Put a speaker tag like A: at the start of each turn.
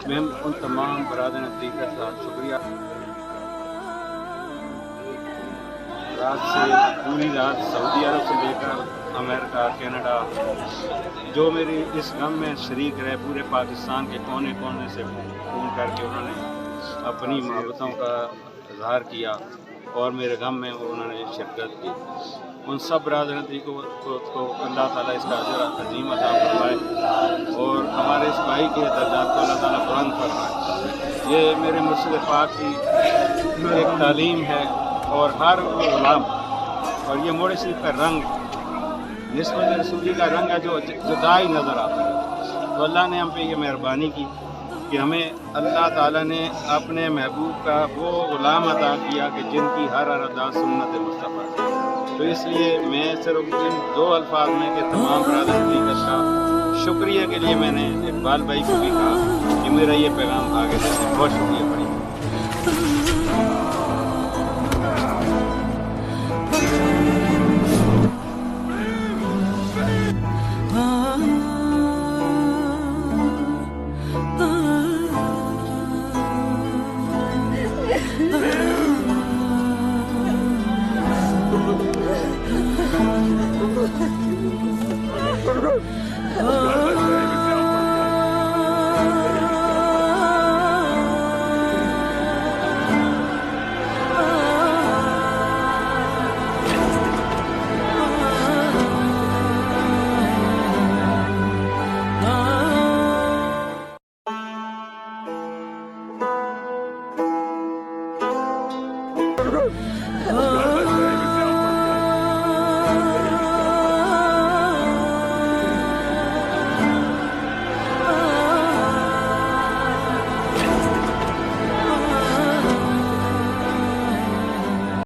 A: मैं उन तमाम बरादर तरीक़त का शुक्रिया। रात से पूरी रात सऊदी अरब से लेकर अमेरिका, कनाडा, जो मेरी इस गम में शरीक रहे, पूरे पाकिस्तान के कोने कोने से फ़ोन करके उन्होंने अपनी मोहब्बतों का इजहार किया और मेरे गम में उन्होंने शिरकत की। उन सब बरादरी को अल्लाह ताला इसका अजर अजीम अता फरमाए और हमारे इस भाई के दर्जात को अल्लाह ताला बुलंद फरमाए। ये मेरे मुर्शिद पाक की एक तालीम है और हर गुलाम, और ये मोड़े शरीफ का रंग निस्बत रसूली का रंग है जो जुदाई नज़र आता है। तो अल्लाह ने हम पे ये मेहरबानी की कि हमें अल्लाह ताला ने अपने महबूब का वो ग़ुलाम अता किया कि जिनकी हर अदा सुन्नत मुस्तफ़ा है। तो इसलिए मैं सिर्फ इन दो अल्फाज में कि तमाम बरादर तरीक़त का शुक्रिया के लिए मैंने इकबाल भाई को भी कहा कि मेरा ये पैगाम आगे देने बहुत शुक्रिया।